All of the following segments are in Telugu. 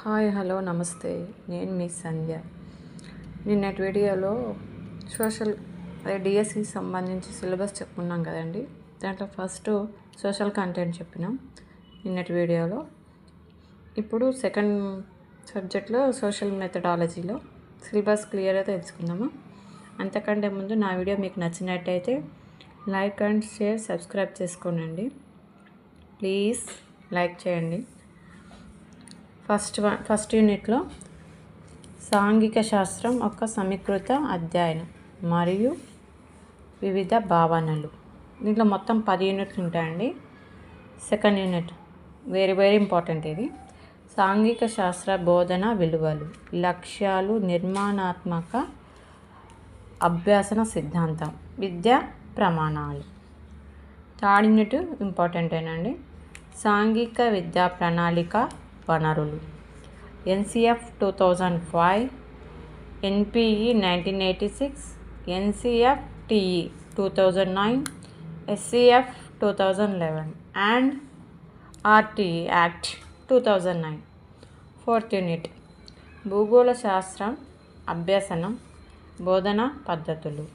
హాయ్ హలో నమస్తే. నేను మీ సంధ్య. నిన్నటి వీడియోలో సోషల్ డిఎస్సికి సంబంధించి సిలబస్ చెప్పుకున్నాం కదండి. దాంట్లో ఫస్ట్ సోషల్ కంటెంట్ చెప్పినాం నిన్నటి వీడియోలో. ఇప్పుడు సెకండ్ సబ్జెక్ట్లో సోషల్ మెథడాలజీలో సిలబస్ క్లియర్గా తెలుసుకుందాము. అంతకంటే ముందు నా వీడియో మీకు నచ్చినట్టయితే లైక్ అండ్ షేర్ సబ్స్క్రైబ్ చేసుకోండి. ప్లీజ్ లైక్ చేయండి. ఫస్ట్ యూనిట్లో సాంఘిక శాస్త్రం ఒక సమీకృత అధ్యయనం మరియు వివిధ భావనలు. దీంట్లో మొత్తం 10 యూనిట్లు ఉంటాయండి. Second unit very important. ఇది సాంఘిక శాస్త్ర బోధన విలువలు, లక్ష్యాలు, నిర్మాణాత్మక అభ్యాసన సిద్ధాంతం, విద్యా ప్రమాణాలు. థర్డ్ యూనిట్ ఇంపార్టెంటేనండి. సాంఘిక విద్యా ప్రణాళిక వనరులు, NCF 2005, NPE 1986, NCF TE 2009, SCF 2011 and RTE act 2009. Fourth unit భూగోళ శాస్త్రం అభ్యసనం, బోధనా పద్ధతులు,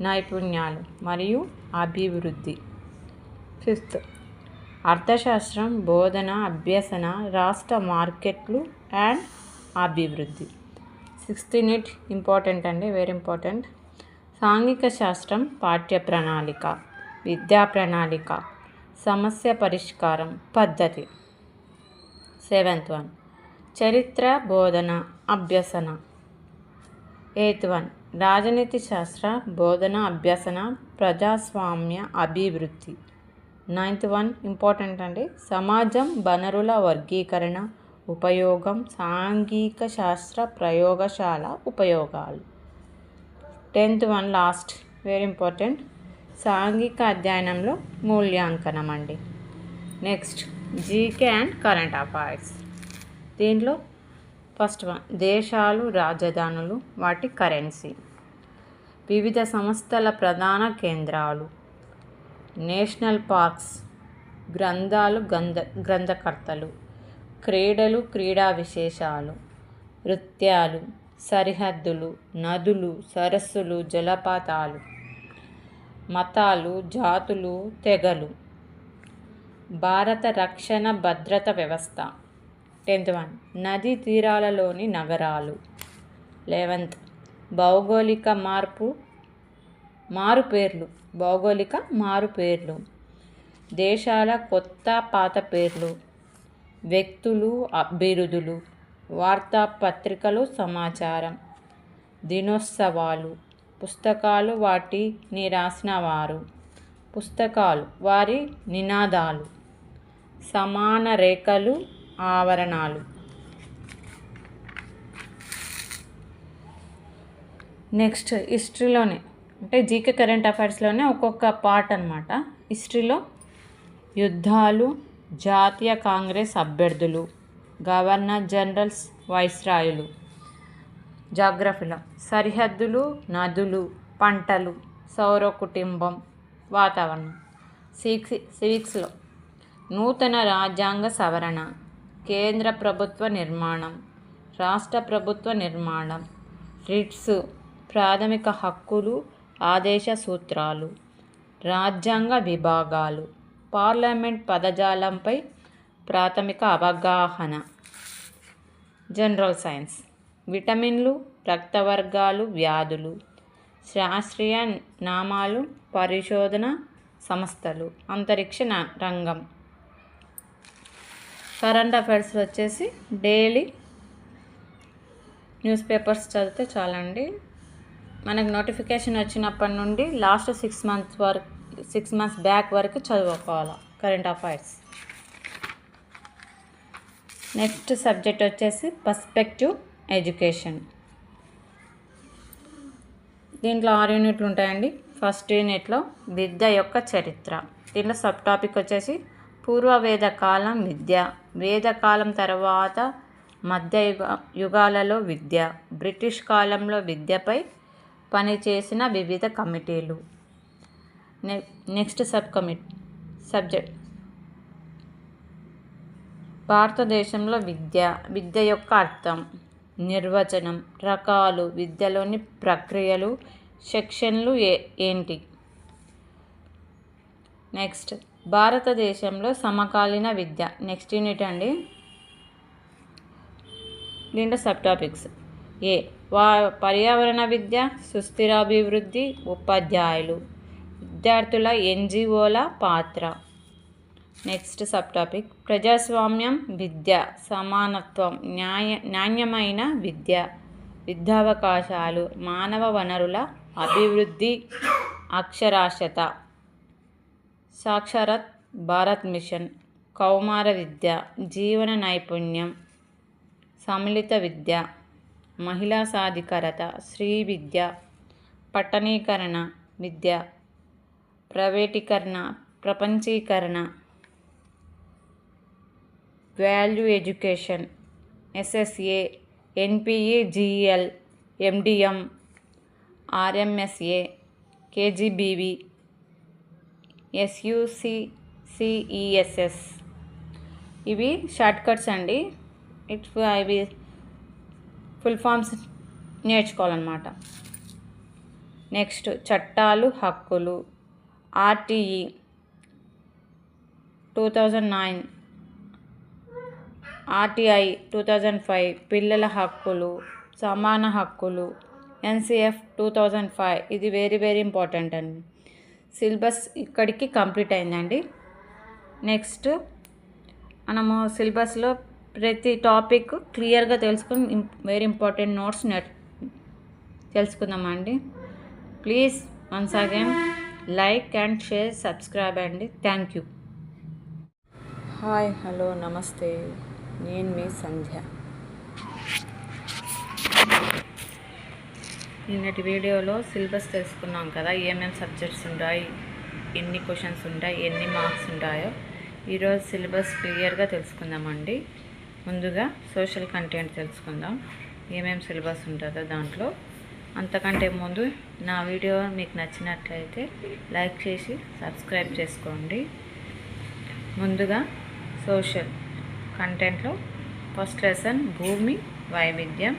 నైపుణ్యాలు మరియు అభివృద్ధి. ఫిఫ్త్ అర్థశాస్త్రం బోధన అభ్యసన, రాష్ట్ర మార్కెట్లు అండ్ అభివృద్ధి. సిక్స్త్ యూనిట్ ఇంపార్టెంట్ అండి, వెరీ ఇంపార్టెంట్. సాంఘిక శాస్త్రం పాఠ్య ప్రణాళిక, విద్యా ప్రణాళిక, సమస్య పరిష్కారం పద్ధతి. సెవెంత్ వన్ చరిత్ర బోధన అభ్యసన. ఎయిత్ వన్ రాజనీతి శాస్త్ర బోధన అభ్యసన, ప్రజాస్వామ్య అభివృద్ధి. నైన్త్ వన్ ఇంపార్టెంట్ అండి, సమాజం వనరుల వర్గీకరణ ఉపయోగం, సాంఘిక శాస్త్ర ప్రయోగశాల ఉపయోగాలు. 10th one last very important, సాంఘిక అధ్యయనంలో మూల్యాంకనం అండి. Next GK and current affairs. దీంట్లో ఫస్ట్ వన్ దేశాలు, రాజధానులు, వాటి కరెన్సీ, వివిధ సంస్థల ప్రధాన కేంద్రాలు, నేషనల్ పార్క్స్, గ్రంథాలు, గ్రంథకర్తలు, క్రీడలు, క్రీడా విశేషాలు, నృత్యాలు, సరిహద్దులు, నదులు, సరస్సులు, జలపాతాలు, మతాలు, జాతులు, తెగలు, భారత రక్షణ భద్రత వ్యవస్థ. 10th వన్ నదీ తీరాలలోని నగరాలు. 11th భౌగోళిక మారుపేర్లు, దేశాల కొత్త పాత పేర్లు, వ్యక్తులు, అభివృద్ధులు, వార్తాపత్రికలు, సమాచారం, దినోత్సవాలు, పుస్తకాలు, వాటిని రాసిన వారు, పుస్తకాలు, వారి నినాదాలు, సమాన రేఖలు, ఆవరణాలు. నెక్స్ట్ హిస్టరీలోనే అంటే జీకే కరెంట్ అఫైర్స్లోనే ఒక్కొక్క పార్ట్ అనమాట. హిస్టరీలో యుద్ధాలు, జాతీయ కాంగ్రెస్ అభ్యర్థులు, గవర్నర్ జనరల్స్, వైస్రాయులు. జాగ్రఫీలో సరిహద్దులు, నదులు, పంటలు, సౌర కుటుంబం, వాతావరణం. సివిక్స్లో నూతన రాజ్యాంగ సవరణ, కేంద్ర ప్రభుత్వ నిర్మాణం, రాష్ట్ర ప్రభుత్వ నిర్మాణం, రిట్స్, ప్రాథమిక హక్కులు, ఆదేశ సూత్రాలు, రాజ్యాంగ విభాగాలు, పార్లమెంట్ పదజాలంపై ప్రాథమిక అవగాహన. జనరల్ సైన్స్ విటమిన్లు, రక్తవర్గాలు, వ్యాధులు, శాస్త్రీయ నామాలు, పరిశోధన సంస్థలు, అంతరిక్ష రంగం. కరెంట్ అఫైర్స్ వచ్చేసి డైలీ న్యూస్ పేపర్స్ చదివితే చాలండి. మనకు నోటిఫికేషన్ వచ్చినప్పటి నుండి లాస్ట్ 6 మంత్స్ బ్యాక్ వరకు చదువుకోవాలి కరెంట్ అఫైర్స్. నెక్స్ట్ సబ్జెక్ట్ వచ్చేసి పర్స్పెక్టివ్ ఎడ్యుకేషన్. దీంట్లో 6 యూనిట్లు ఉంటాయండి. ఫస్ట్ యూనిట్లో విద్య యొక్క చరిత్ర. దీంట్లో సబ్ టాపిక్ వచ్చేసి పూర్వ వేదకాలం విద్య, వేదకాలం తర్వాత మధ్య యుగాలలో విద్య, బ్రిటిష్ కాలంలో విద్యపై పనిచేసిన వివిధ కమిటీలు. నెక్స్ట్ సబ్జెక్ట్ భారతదేశంలో విద్య యొక్క అర్థం, నిర్వచనం, రకాలు, విద్యలోని ప్రక్రియలు, సెక్షన్లు ఏంటి? నెక్స్ట్, భారతదేశంలో సమకాలీన విద్య. నెక్స్ట్ యూనిట్ అండి. దీంట్లో సబ్ టాపిక్స్: ఏ పర్యావరణ విద్య, సుస్థిరాభివృద్ధి, ఉపాధ్యాయులు, విద్యార్థుల ఎన్జిఓల పాత్ర. నెక్స్ట్ సబ్ టాపిక్: ప్రజాస్వామ్యం, విద్య, సమానత్వం, నాణ్యమైన విద్య, విద్యావకాశాలు, మానవ వనరుల అభివృద్ధి, అక్షరాస్యత, సాక్షరత్ భారత్ మిషన్, కౌమార విద్య, జీవన నైపుణ్యం, సమ్మిళిత విద్య, మహిళా సాధికారత, స్త్రీ విద్య, పట్టణీకరణ విద్య, ప్రైవేటీకరణ, ప్రపంచీకరణ, value education, SSA, NPEGEL, MDM, RMSA, KGBV, SUCCESS. ఇవి షార్ట్ కట్స్ అండి. ఇవి ఫుల్ ఫామ్స్ నేర్చుకోవాలన్నమాట. నెక్స్ట్, చట్టాలు, హక్కులు, ఆర్టీఈ 2009, ఆర్టీఐ 2005, పిల్లల హక్కులు, సమాన హక్కులు, ఎన్సిఎఫ్ 2005. ఇది వెరీ ఇంపార్టెంట్ అండి. సిలబస్ ఇక్కడికి కంప్లీట్ అయిందండి. నెక్స్ట్, మనము సిలబస్లో ప్రతి టాపిక్ క్లియర్గా తెలుసుకుని వెరీ ఇంపార్టెంట్ నోట్స్ తెలుసుకుందామండి. Please once again like and share, subscribe అండి. Thank you. హాయ్, హలో, నమస్తే. నేను మీ సంధ్య. నిన్నటి వీడియోలో సిలబస్ తెలుసుకున్నాం కదా, ఏమేమి సబ్జెక్ట్స్ ఉంటాయి, ఎన్ని క్వశ్చన్స్ ఉంటాయి, ఎన్ని మార్క్స్ ఉంటాయో. ఈరోజు సిలబస్ క్లియర్గా తెలుసుకుందామండి. ముందుగా సోషల్ కంటెంట్ తెలుసుకుందాం, ఏమేమి సిలబస్ ఉంటుందో దాంట్లో. అంతకంటే ముందు నా వీడియో మీకు నచ్చినట్లయితే లైక్ చేసి సబ్స్క్రైబ్ చేసుకోండి. ముందుగా సోషల్ కంటెంట్లో ఫస్ట్ లెసన్ భూమి వైవిధ్యం,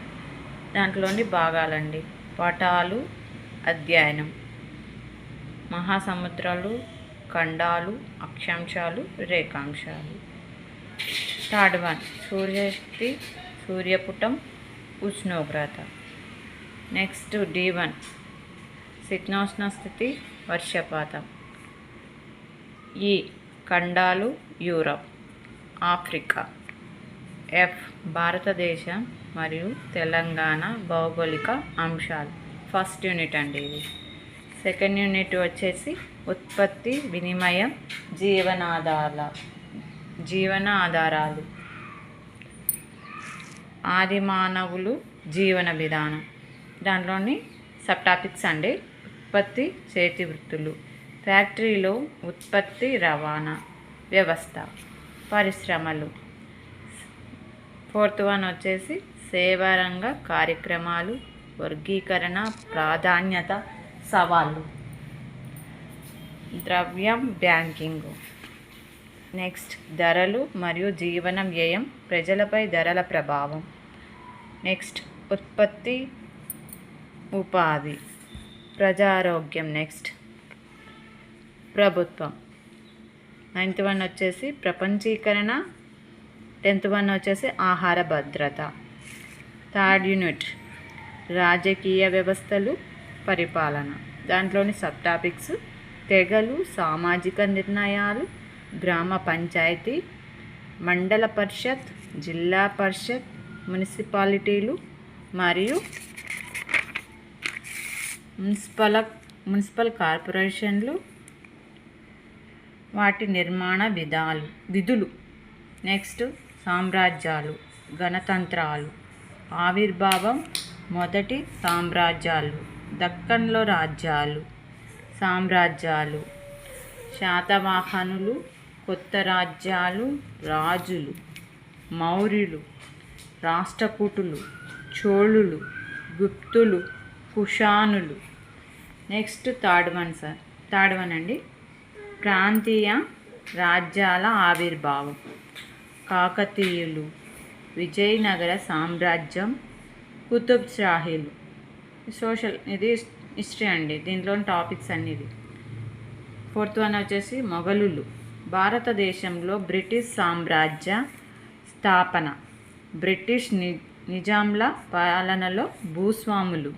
దాంట్లోని భాగాలండి. పటాలు, అధ్యయనం, మహాసముద్రాలు, ఖండాలు, అక్షాంశాలు, రేఖాంశాలు. థర్డ్ వన్ సూర్యశక్తి, సూర్యపుటం, ఉష్ణోగ్రత. నెక్స్ట్ D1 శీతోష్ణ స్థితి, వర్షపాతం. ఈ ఖండాలు, యూరప్, ఆఫ్రికా. F భారతదేశం మరియు తెలంగాణ భౌగోళిక అంశాలు. ఫస్ట్ యూనిట్ అండి ఇది. సెకండ్ యూనిట్ వచ్చేసి ఉత్పత్తి, వినిమయం, జీవన ఆధారాలు, ఆది మానవులు, జీవన విధానం. దాంట్లోని సబ్ టాపిక్స్ అండి. ఉత్పత్తి, చేతి వృత్తులు, ఫ్యాక్టరీలో ఉత్పత్తి, రవాణా వ్యవస్థ, పరిశ్రమలు. ఫోర్త్ వన్ వచ్చేసి సేవారంగ కార్యక్రమాలు, వర్గీకరణ, ప్రాధాన్యత, సవాళ్ళు, ద్రవ్యం, బ్యాంకింగ్. నెక్స్ట్, ధరలు మరియు జీవన వ్యయం, ప్రజలపై ధరల ప్రభావం. నెక్స్ట్, ఉత్పత్తి, ఉపాధి, ప్రజారోగ్యం. నెక్స్ట్, ప్రభుత్వం. 9th వన్ వచ్చేసి ప్రపంచీకరణ. 10th వన్ వచ్చేసి ఆహార భద్రత. థర్డ్ యూనిట్ రాజకీయ వ్యవస్థలు, పరిపాలన. దాంట్లోని సబ్ టాపిక్స్ తెగలు, సామాజిక నిర్ణయాలు, గ్రామ పంచాయతీ, మండల పరిషత్, జిల్లా పరిషత్, మున్సిపాలిటీలు మరియు మున్సిపల్ కార్పొరేషన్లు, వాటి నిర్మాణ విధులు. నెక్స్ట్, సామ్రాజ్యాలు, గణతంత్రాలు, ఆవిర్భావం, మొదటి సామ్రాజ్యాలు, దక్కన్లో రాజ్యాలు, సామ్రాజ్యాలు, శాతవాహనులు, కొత్త రాజ్యాలు, రాజులు, మౌర్యులు, రాష్ట్రకూటులు, చోళులు, గుప్తులు, కుషానులు. నెక్స్ట్, థర్డ్ వన్ అండి ప్రాంతీయ రాజ్యాల ఆవిర్భావం, కాకతీయులు, విజయనగర సామ్రాజ్యం, కుతుబ్ షాహీలు. ఇది హిస్టరీ అండి. దీంట్లోని టాపిక్స్ అన్నిది. ఫోర్త్ వన్ వచ్చేసి మొఘలులు. భారతదేశంలో బ్రిటిష్ సామ్రాజ్య స్థాపన. బ్రిటిష్ నిజాంల పాలనలో భూస్వాములు,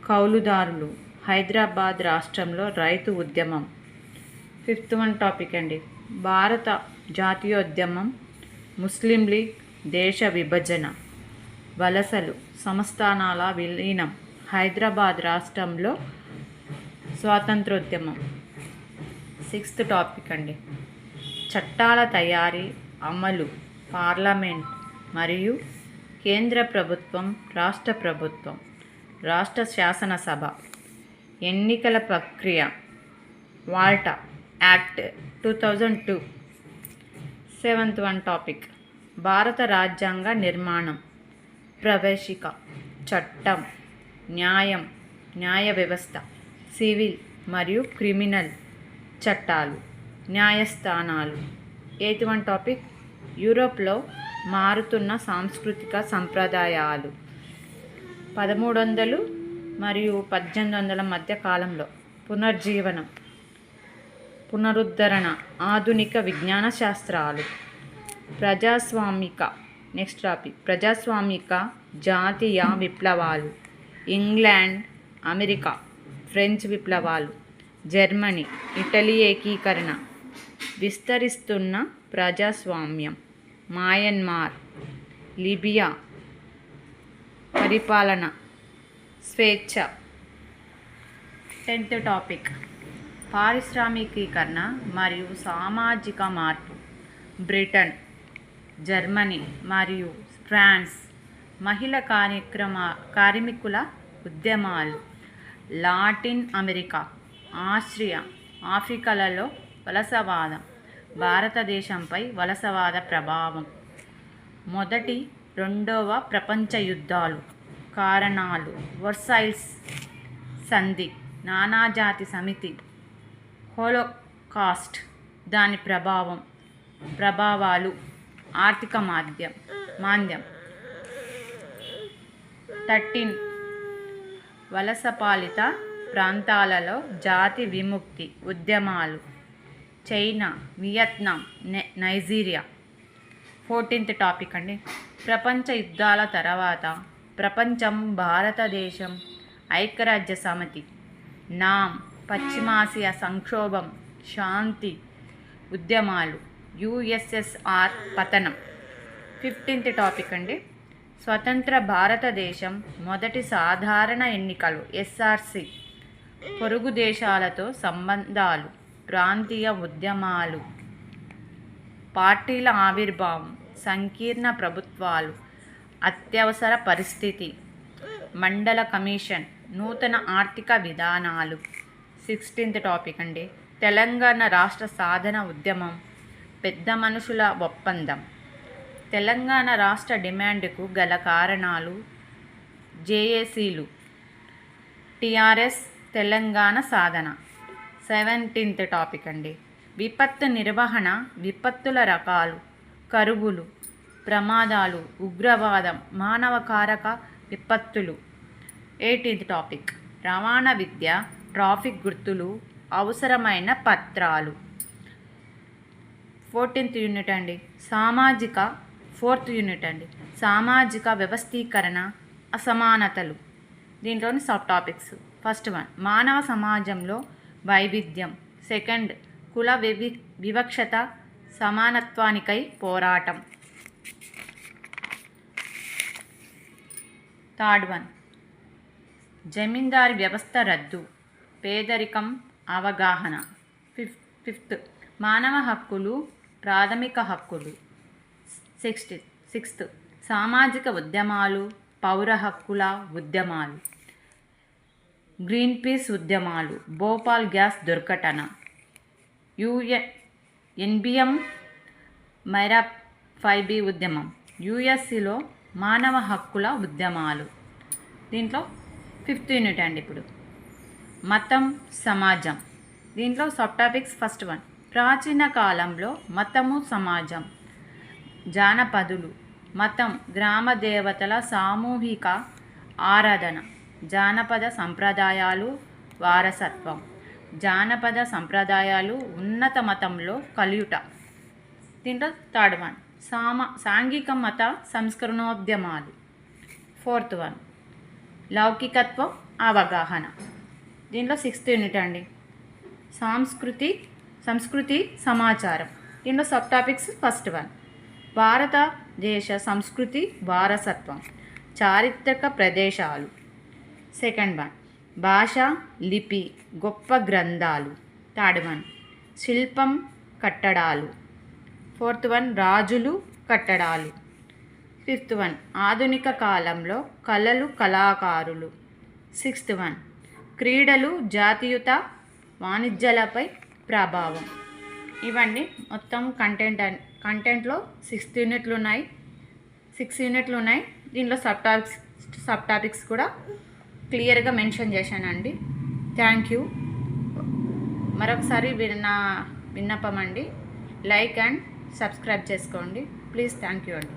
కౌలుదారులు. హైదరాబాద్ రాష్ట్రంలో రైతు ఉద్యమం. ఫిఫ్త్ వన్ టాపిక్ అండి. భారత జాతీయోద్యమం, ముస్లిం లీగ్, దేశ విభజన, వలసలు, సంస్థానాల విలీనం, హైదరాబాద్ రాష్ట్రంలో స్వాతంత్రోద్యమం. సిక్స్త్ టాపిక్ అండి. చట్టాల తయారీ, అమలు, పార్లమెంట్ మరియు కేంద్ర ప్రభుత్వం, రాష్ట్ర ప్రభుత్వం, రాష్ట్ర శాసనసభ, ఎన్నికల ప్రక్రియ, WALTA act 2002. Seventh one topic. భారత రాజ్యాంగ నిర్మాణం, ప్రవేశిక, చట్టం, న్యాయం, న్యాయ వ్యవస్థ, సివిల్ మరియు క్రిమినల్ చట్టాలు, న్యాయస్థానాలు. Eighth one topic. యూరోప్లో మారుతున్న సాంస్కృతిక సంప్రదాయాలు. 1300 మరియు 1800 మధ్య కాలంలో పునర్జీవనం, పునరుద్ధరణ, ఆధునిక విజ్ఞాన శాస్త్రాలు. ప్రజాస్వామిక. Next topic. ప్రజాస్వామిక జాతీయ విప్లవాలు. ఇంగ్లాండ్, అమెరికా, ఫ్రెంచ్ విప్లవాలు, జర్మనీ, ఇటలీ ఏకీకరణ, విస్తరిస్తున్న ప్రజాస్వామ్యం, మయన్మార్, లిబియా, పరిపాలన, స్వేచ్ఛ. 10th topic. పారిశ్రామికీకరణ మరియు సామాజిక మార్పు. బ్రిటన్, జర్మనీ మరియు ఫ్రాన్స్. మహిళ కార్మికుల ఉద్యమాలు. లాటిన్ అమెరికా, ఆస్ట్రియా, ఆఫ్రికాలలో వలసవాదం. భారతదేశంపై వలసవాద ప్రభావం. మొదటి, రెండవ ప్రపంచ యుద్ధాలు. కారణాలు. వర్సైల్స్ సంధి, నానాజాతి సమితి, హోలోకాస్ట్, దాని ప్రభావాలు, ఆర్థిక మాంద్యం. 13. వలసపాలిత ప్రాంతాలలో జాతి విముక్తి ఉద్యమాలు. China, Vietnam, Nigeria. 14th topic అండి. ప్రపంచ యుద్ధాల తర్వాత ప్రపంచం, భారతదేశం, ఐక్యరాజ్య సమితి, నామ్, పశ్చిమాసియా సంక్షోభం, శాంతి ఉద్యమాలు, యుఎస్ఎస్ఆర్ పతనం. 15th టాపిక్ అండి. స్వతంత్ర భారతదేశం మొదటి సాధారణ ఎన్నికలు, ఎస్ఆర్సి, పొరుగు దేశాలతో సంబంధాలు, ప్రాంతీయ ఉద్యమాలు, పార్టీల ఆవిర్భావం, సంకీర్ణ ప్రభుత్వాలు, అత్యవసర పరిస్థితి, మండల కమిషన్, నూతన ఆర్థిక విధానాలు. 16th టాపిక్ అండి. తెలంగాణ రాష్ట్ర సాధన ఉద్యమం, పెద్ద మనుషుల ఒప్పందం, తెలంగాణ రాష్ట్ర డిమాండ్కు గల కారణాలు, జేఏసీలు, టీఆర్ఎస్, తెలంగాణ సాధన. 17th టాపిక్ అండి. విపత్తు నిర్వహణ, విపత్తుల రకాలు, కరువులు, ప్రమాదాలు, ఉగ్రవాదం, మానవ కారక విపత్తులు. 18th topic. రవాణా విద్య, ట్రాఫిక్ గుర్తులు, అవసరమైన పత్రాలు. 14th యూనిట్ అండి. 4th యూనిట్ అండి. సామాజిక వ్యవస్థీకరణ, అసమానతలు. దీంట్లోని సబ్ టాపిక్స్. ఫస్ట్ వన్, మానవ సమాజంలో వైవిధ్యం. సెకండ్, కుల వివక్షత, సమానత్వానికై పోరాటం. థర్డ్ వన్, జమీందారీ వ్యవస్థ రద్దు, పేదరికం, అవగాహన. ఫిఫ్త్, మానవ హక్కులు, ప్రాథమిక హక్కులు. సిక్స్త్, సామాజిక ఉద్యమాలు, పౌర హక్కుల ఉద్యమాలు, గ్రీన్ పీస్ ఉద్యమాలు, భోపాల్ గ్యాస్ దుర్ఘటన, ఎన్బిఎం మైరా 5B ఉద్యమం, యుఎస్సిలో మానవ హక్కుల ఉద్యమాలు. దీంట్లో 5th యూనిట్ అండి. ఇప్పుడు మతం, సమాజం. దీంట్లో సబ్ టాపిక్స్. ఫస్ట్ వన్, ప్రాచీన కాలంలో మతము, సమాజం. జానపదులు, మతం, గ్రామ దేవతల సామూహిక ఆరాధన, జానపద సంప్రదాయాలు, వారసత్వం. జానపద సంప్రదాయాలు ఉన్నత మతంలో కలుయుట. దీంట్లో థర్డ్ వన్ సాంఘిక మత సంస్కరణోద్యమాలు. ఫోర్త్ వన్ లౌకికత్వం, అవగాహన. దీంట్లో 6th యూనిట్ అండి. సంస్కృతి సమాచారం. దీంట్లో సబ్ టాపిక్స్. ఫస్ట్ వన్ భారతదేశ సంస్కృతి వారసత్వం, చారిత్రక ప్రదేశాలు. సెకండ్ వన్ భాష, లిపి, గొప్ప గ్రంథాలు. థర్డ్ వన్ శిల్పం, కట్టడాలు. ఫోర్త్ వన్ రాజులు, కట్టడాలు. ఫిఫ్త్ వన్ ఆధునిక కాలంలో కళలు, కళాకారులు. 6th వన్ క్రీడలు, జాతీయత, వాణిజ్యాలపై ప్రభావం. ఇవన్నీ మొత్తం కంటెంట్లో 6 యూనిట్లు ఉన్నాయి, 6 యూనిట్లు ఉన్నాయి. దీంట్లో సబ్ టాపిక్స్ కూడా క్లియర్గా మెన్షన్ చేశానండి. Thank you. మరొకసారి విన్నపం అండి, లైక్ అండ్ సబ్స్క్రైబ్ చేసుకోండి ప్లీజ్. థ్యాంక్ యూ అండి.